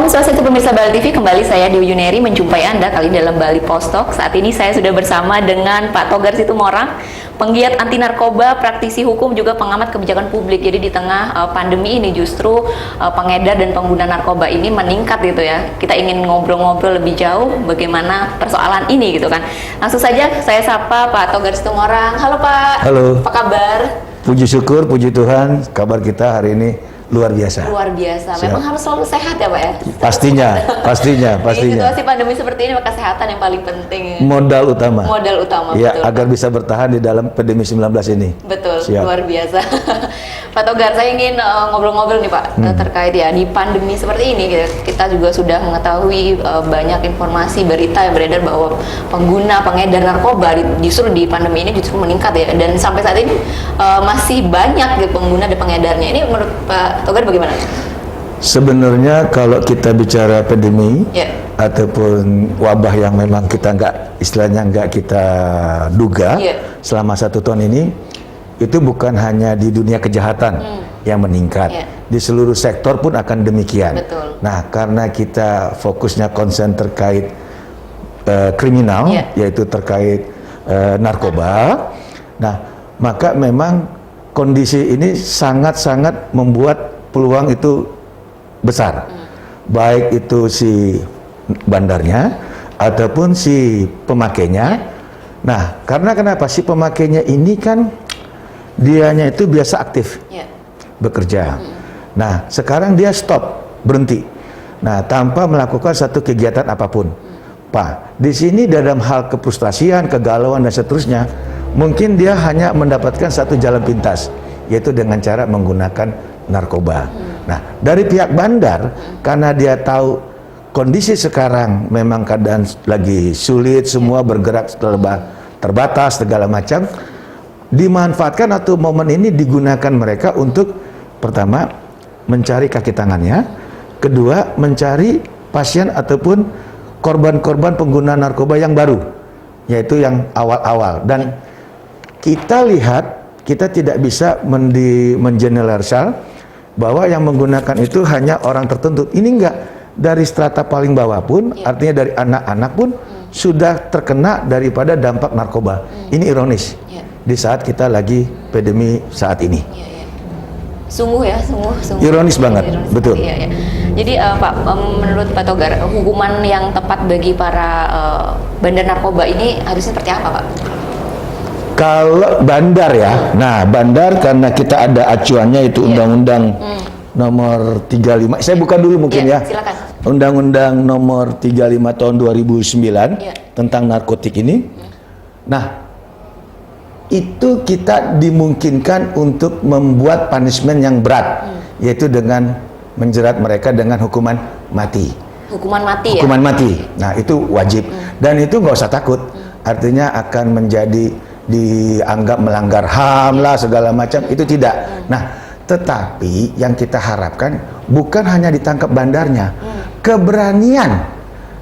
Om Swastiastu pemirsa Bali TV, kembali saya Dewi Yuneri menjumpai Anda kali dalam Bali Post Talk. Saat ini saya sudah bersama dengan Pak Togar Situmorang, penggiat anti narkoba, praktisi hukum, juga pengamat kebijakan publik. Jadi di tengah pandemi ini justru pengedar dan pengguna narkoba ini meningkat gitu ya. Kita ingin ngobrol-ngobrol lebih jauh bagaimana persoalan ini gitu kan. Langsung saja saya sapa Pak Togar Situmorang. Halo Pak. Halo. Apa kabar? Puji syukur, puji Tuhan, kabar kita hari ini luar biasa. Luar biasa. Memang harus selalu sehat ya Pak ya? Pastinya. Di situasi pandemi seperti ini, kesehatan yang paling penting. Modal utama. Modal utama, ya, betul. Agar bisa bertahan di dalam pandemi 19 ini. Betul, Siap. luar biasa. Pak Togar, saya ingin ngobrol-ngobrol nih Pak, terkait ya di pandemi seperti ini. Kita juga sudah mengetahui banyak informasi, berita yang beredar bahwa pengguna, pengedar narkoba justru di pandemi ini justru meningkat ya. Dan sampai saat ini masih banyak pengguna dan pengedarnya. Ini menurut Pak Togar bagaimana? Sebenarnya kalau kita bicara pandemi ataupun wabah yang memang kita istilahnya nggak kita duga selama 1 tahun ini, itu bukan hanya di dunia kejahatan yang meningkat, di seluruh sektor pun akan demikian. Betul. Nah, karena kita fokusnya konsen terkait kriminal, yaitu terkait narkoba, nah maka memang kondisi ini sangat-sangat membuat peluang itu besar, baik itu si bandarnya ataupun si pemakainya. Nah, karena kenapa? Si pemakainya ini kan dianya itu biasa aktif bekerja. Nah, sekarang dia stop, berhenti. Nah, tanpa melakukan satu kegiatan apapun. Pak, di sini dalam hal kefrustasian, kegalauan dan seterusnya, mungkin dia hanya mendapatkan satu jalan pintas, yaitu dengan cara menggunakan narkoba. Nah, dari pihak bandar, karena dia tahu kondisi sekarang memang keadaan lagi sulit, semua bergerak terbatas, segala macam, dimanfaatkan atau momen ini digunakan mereka untuk pertama mencari kaki tangannya, kedua mencari pasien ataupun korban-korban pengguna narkoba yang baru, yaitu yang awal-awal. Dan kita lihat, kita tidak bisa mengeneralisir bahwa yang menggunakan itu hanya orang tertentu. Ini enggak, dari strata paling bawah pun, artinya dari anak-anak pun sudah terkena daripada dampak narkoba. Ini ironis di saat kita lagi pandemi saat ini. Sungguh ironis banget, betul. Jadi Pak, menurut Pak Togar, hukuman yang tepat bagi para bandar narkoba ini harusnya seperti apa Pak? Kalau bandar ya, nah bandar karena kita ada acuannya itu Undang-Undang nomor 35, saya buka dulu mungkin ya. Silakan. Undang-Undang nomor 35 tahun 2009 tentang narkotik ini. Nah, itu kita dimungkinkan untuk membuat punishment yang berat, yaitu dengan menjerat mereka dengan hukuman mati. Hukuman mati Hukuman mati. Nah, itu wajib. Dan itu nggak usah takut. Artinya akan menjadi dianggap melanggar HAM lah segala macam, itu tidak. Nah, tetapi yang kita harapkan bukan hanya ditangkap bandarnya, keberanian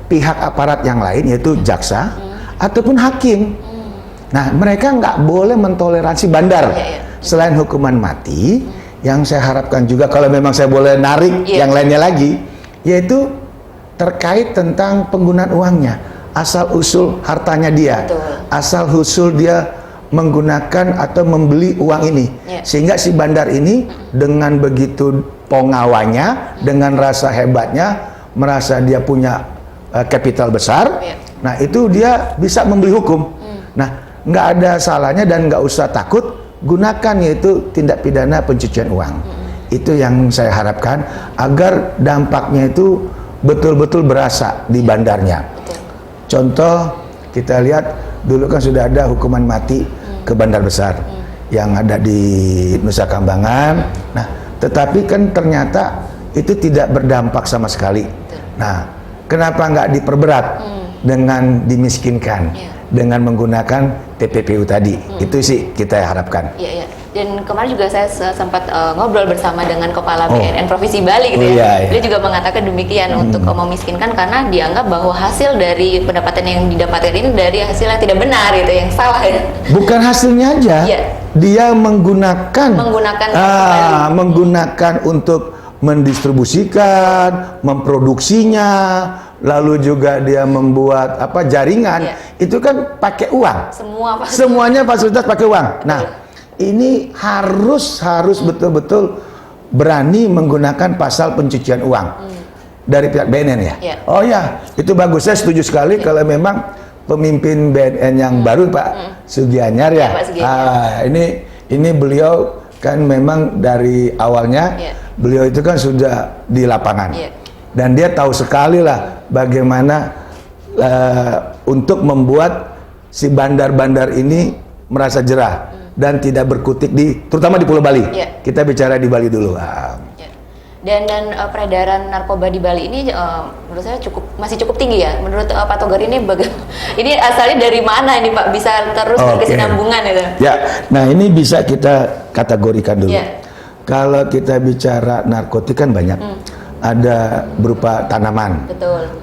pihak aparat yang lain yaitu jaksa ataupun hakim. Nah, mereka nggak boleh mentoleransi bandar. Selain hukuman mati, yang saya harapkan juga kalau memang saya boleh narik yang lainnya lagi, yaitu terkait tentang penggunaan uangnya. Asal usul hartanya dia, asal usul dia menggunakan atau membeli uang ini, sehingga si bandar ini dengan begitu pengawanya, dengan rasa hebatnya, merasa dia punya kapital besar, nah itu dia bisa membeli hukum. Nah, nggak ada salahnya dan nggak usah takut, gunakan yaitu tindak pidana pencucian uang. Itu yang saya harapkan agar dampaknya itu betul-betul berasa di bandarnya. Contoh, kita lihat dulu kan sudah ada hukuman mati ke bandar besar yang ada di Nusa Kambangan. Nah, tetapi kan ternyata itu tidak berdampak sama sekali. Nah, kenapa nggak diperberat dengan dimiskinkan dengan menggunakan TPPU tadi? Itu sih kita harapkan. Dan kemarin juga saya sempat ngobrol bersama dengan Kepala BNN Provinsi Bali gitu Dia juga mengatakan demikian untuk memiskinkan karena dianggap bahwa hasil dari pendapatan yang didapatkan ini dari hasil yang tidak benar gitu, yang salah ya. Bukan hasilnya aja. Dia menggunakan untuk mendistribusikan, memproduksinya, lalu juga dia membuat jaringan, itu kan pakai uang. Semuanya fasilitas pakai uang. Nah, ini harus betul-betul berani menggunakan pasal pencucian uang dari pihak BNN ya. Oh ya, itu bagus. Saya setuju sekali kalau memang pemimpin BNN yang baru Pak Sugianyar ya. Ini beliau kan memang dari awalnya beliau itu kan sudah di lapangan dan dia tahu sekali lah bagaimana untuk membuat si bandar-bandar ini merasa jerah dan tidak berkutik terutama di Pulau Bali. Kita bicara di Bali dulu. Dan peredaran narkoba di Bali ini menurut saya masih cukup tinggi ya. Menurut Pak Togar ini ini asalnya dari mana ini Pak bisa terus berkesinambungan itu? Ya, nah ini bisa kita kategorikan dulu. Kalau kita bicara narkotik kan banyak. Ada berupa tanaman,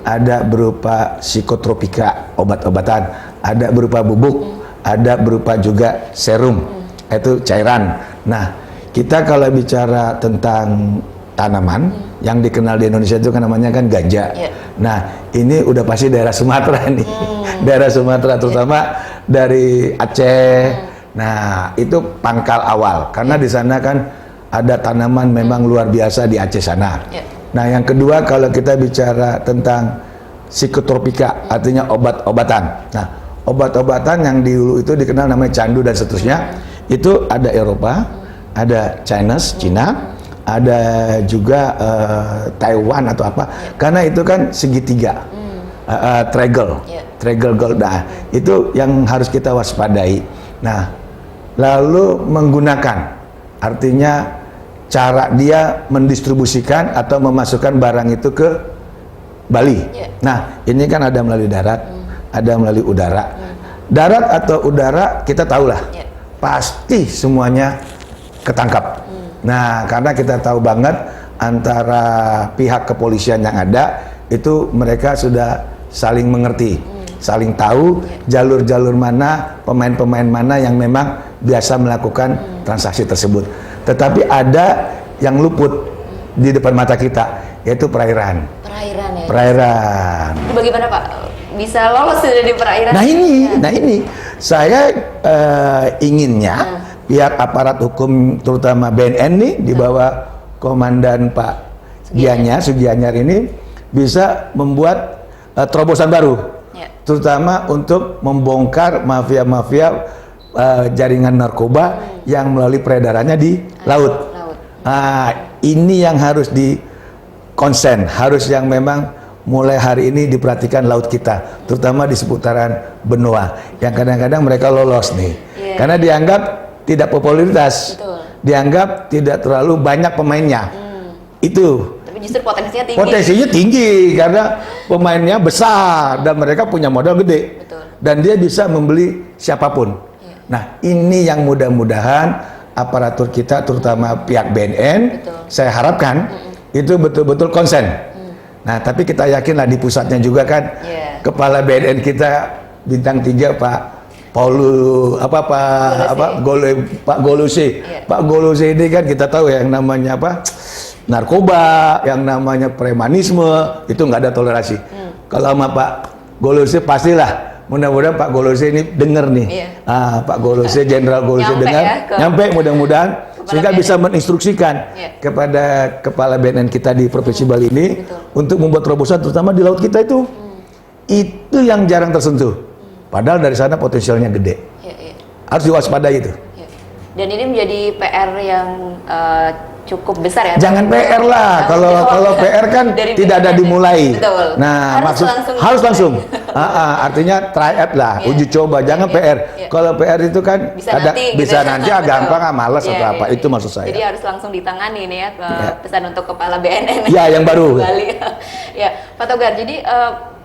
ada berupa psikotropika, obat-obatan, ada berupa bubuk, ada berupa juga serum, itu cairan. Nah, kita kalau bicara tentang tanaman yang dikenal di Indonesia itu kan namanya kan ganja. Nah, ini udah pasti daerah Sumatera nih. Daerah Sumatera terutama dari Aceh. Nah, itu pangkal awal karena di sana kan ada tanaman memang luar biasa di Aceh sana. Nah, yang kedua kalau kita bicara tentang psikotropika artinya obat-obatan. Nah, obat-obatan yang dulu itu dikenal namanya candu dan seterusnya. Itu ada Eropa, ada Cina, ada juga Taiwan atau apa, karena itu kan segitiga, triangle gold. Nah, itu yang harus kita waspadai. Nah, lalu menggunakan, artinya cara dia mendistribusikan atau memasukkan barang itu ke Bali. Nah, ini kan ada melalui darat, ada melalui udara. Darat atau udara kita tahulah, pasti semuanya ketangkap. Nah, karena kita tahu banget antara pihak kepolisian yang ada itu mereka sudah saling mengerti, saling tahu jalur-jalur mana, pemain-pemain mana yang memang biasa melakukan transaksi tersebut. Tetapi ada yang luput di depan mata kita, yaitu perairan. Perairan. Itu bagaimana Pak? Bisa lolos dari perairan? Nah ini saya inginnya pihak aparat hukum terutama BNN nih di bawah komandan Pak Sugianyar ini bisa membuat terobosan baru, terutama untuk membongkar mafia-mafia jaringan narkoba yang melalui peredarannya di laut. Ini yang harus konsen, harus yang memang mulai hari ini diperhatikan laut kita, terutama di seputaran benua yang kadang-kadang mereka lolos nih, karena dianggap tidak popularitas, dianggap tidak terlalu banyak pemainnya. Itu. Tapi justru potensinya tinggi. Potensinya tinggi karena pemainnya besar dan mereka punya modal gede. Dan dia bisa membeli siapapun. Nah, ini yang mudah-mudahan aparatur kita terutama pihak BNN, saya harapkan itu betul-betul konsen. Nah, tapi kita yakinlah di pusatnya juga kan kepala BNN kita bintang 3 Pak Pak Golose. Pak Golose ini kan kita tahu yang namanya narkoba, yang namanya premanisme, itu nggak ada toleransi. Kalau sama Pak Golose pastilah, mudah-mudahan Pak Golose ini dengar nih. Pak Golose, Jenderal Golose dengar, nyampe mudah-mudahan sehingga bisa menginstruksikan kepada kepala BNN kita di Provinsi Bali ini untuk membuat terobosan terutama di laut kita itu. Itu yang jarang tersentuh. Padahal dari sana potensialnya gede. Harus diwaspadai itu. Dan ini menjadi PR yang cukup besar ya. Jangan PR lah. Kalau PR kan tidak ada dimulai. Nah, harus langsung. Artinya try out lah, uji coba. Jangan PR. Kalau PR itu kan bisa nanti gampang, malas atau apa. Itu maksud saya. Jadi harus langsung ditangani nih ya pesan untuk kepala BNN. Ya, yang baru. Bali. Ya, Pak Togar. Jadi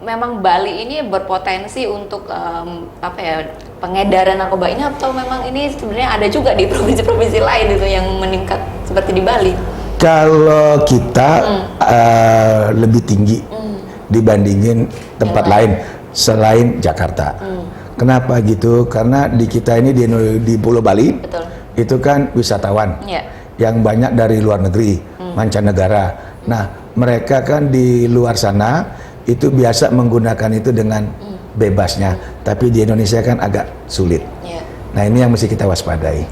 memang Bali ini berpotensi untuk pengedaran narkoba ini, atau memang ini sebenarnya ada juga di provinsi-provinsi lain itu yang meningkat seperti di Bali? Kalau kita lebih tinggi dibandingin tempat lain selain Jakarta. Kenapa gitu? Karena di kita ini di Pulau Bali itu kan wisatawan yang banyak dari luar negeri. mancanegara. Nah, mereka kan di luar sana itu biasa menggunakan itu dengan bebasnya, tapi di Indonesia kan agak sulit. Nah, ini yang mesti kita waspadai.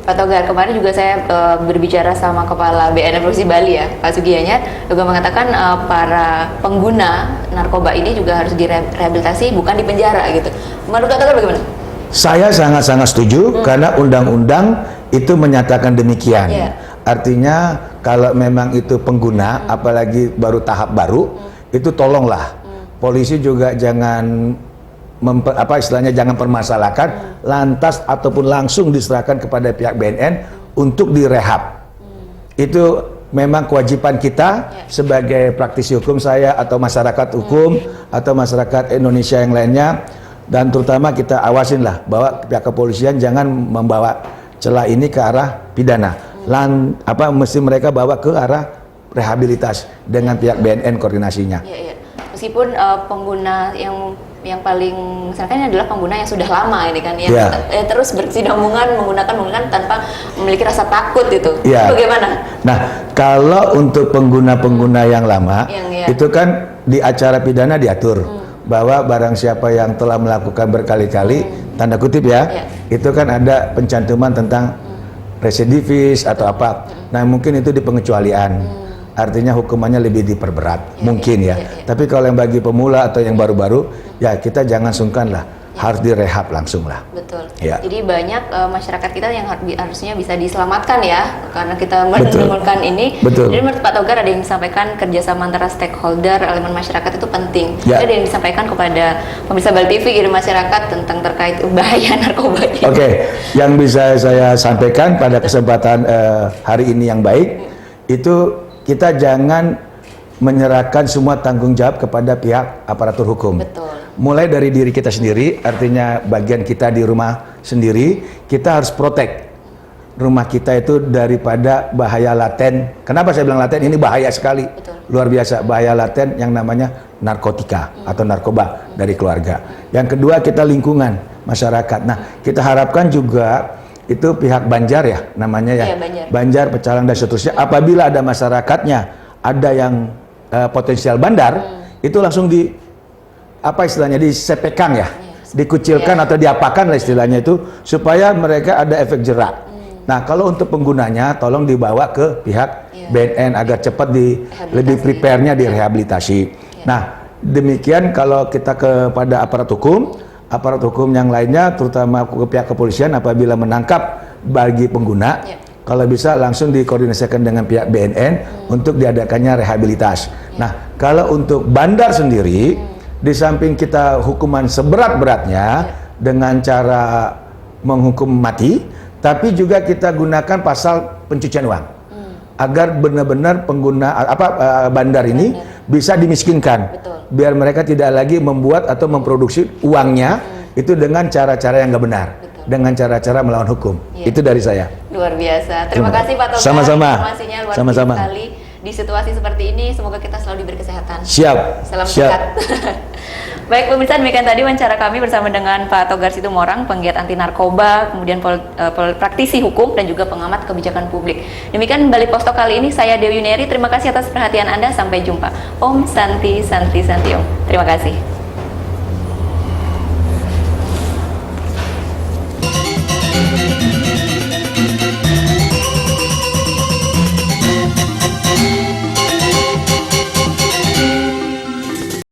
Pak Togar, kemarin juga saya berbicara sama Kepala BNN Provinsi Bali ya, Pak Sugiyanya, juga mengatakan para pengguna narkoba ini juga harus direhabilitasi, bukan di penjara gitu. Menurut Pak Togar bagaimana? Saya sangat-sangat setuju karena undang-undang itu menyatakan demikian. Artinya kalau memang itu pengguna, apalagi baru tahap baru, itu tolonglah polisi juga jangan jangan permasalahkan, lantas ataupun langsung diserahkan kepada pihak BNN untuk direhab. Itu memang kewajiban kita sebagai praktisi hukum, saya atau masyarakat hukum atau masyarakat Indonesia yang lainnya, dan terutama kita awasin lah bahwa pihak kepolisian jangan membawa celah ini ke arah pidana. Mesti mereka bawa ke arah rehabilitas dengan pihak BNN koordinasinya. Meskipun pengguna yang paling misalkan ini adalah pengguna yang sudah lama ini kan, yang terus berkesinambungan menggunakan tanpa memiliki rasa takut itu. Bagaimana? Nah, kalau untuk pengguna-pengguna yang lama, itu kan di acara pidana diatur bahwa barang siapa yang telah melakukan berkali-kali, tanda kutip itu kan ada pencantuman tentang residivis atau apa. Nah, mungkin itu di pengecualian. Artinya hukumannya lebih diperberat, mungkin ya. Tapi kalau yang bagi pemula atau yang baru-baru, ya kita jangan sungkan lah, harus direhab langsung lah. Betul. Jadi banyak masyarakat kita yang harusnya bisa diselamatkan ya, karena kita menemukan ini. Jadi menurut Pak Togar ada yang disampaikan kerjasama antara stakeholder, elemen masyarakat itu penting. Ada yang disampaikan kepada pemirsa Bali TV dari masyarakat tentang terkait bahaya narkoba. Yang bisa saya sampaikan pada kesempatan hari ini yang baik, itu kita jangan menyerahkan semua tanggung jawab kepada pihak aparatur hukum. Mulai dari diri kita sendiri, artinya bagian kita di rumah sendiri, kita harus protek rumah kita itu daripada bahaya laten. Kenapa saya bilang laten? Ini bahaya sekali, luar biasa, bahaya laten yang namanya narkotika atau narkoba dari keluarga. Yang kedua, kita lingkungan masyarakat. Nah, kita harapkan juga itu pihak Banjar ya namanya ya, Banjar, Pecalang dan seterusnya, apabila ada masyarakatnya ada yang potensial bandar, itu langsung disepekang ya, dikucilkan atau diapakan lah istilahnya itu, supaya mereka ada efek jerak. Nah, kalau untuk penggunanya tolong dibawa ke pihak BNN agar cepat lebih prepare-nya direhabilitasi. Nah, demikian kalau kita kepada aparat hukum yang lainnya, terutama ke pihak kepolisian, apabila menangkap bagi pengguna, kalau bisa langsung dikoordinasikan dengan pihak BNN untuk diadakannya rehabilitas. Nah, kalau untuk bandar sendiri, di samping kita hukuman seberat-beratnya dengan cara menghukum mati, tapi juga kita gunakan pasal pencucian uang agar benar-benar pengguna bandar ini bisa dimiskinkan. Biar mereka tidak lagi membuat atau memproduksi uangnya itu dengan cara-cara yang nggak benar, dengan cara-cara melawan hukum. Itu dari saya. Luar biasa. Terima kasih Pak Togar. Sama-sama. Informasinya luar biasa sekali. Di situasi seperti ini, semoga kita selalu diberi kesehatan. Siap. Salam sehat. Baik pemirsa, demikian tadi wawancara kami bersama dengan Pak Togar Situmorang, penggiat anti narkoba, kemudian praktisi hukum dan juga pengamat kebijakan publik. Demikian Bali Posto kali ini, saya Dewi Yuneri. Terima kasih atas perhatian Anda. Sampai jumpa. Om Santi Santi Santi Om. Terima kasih.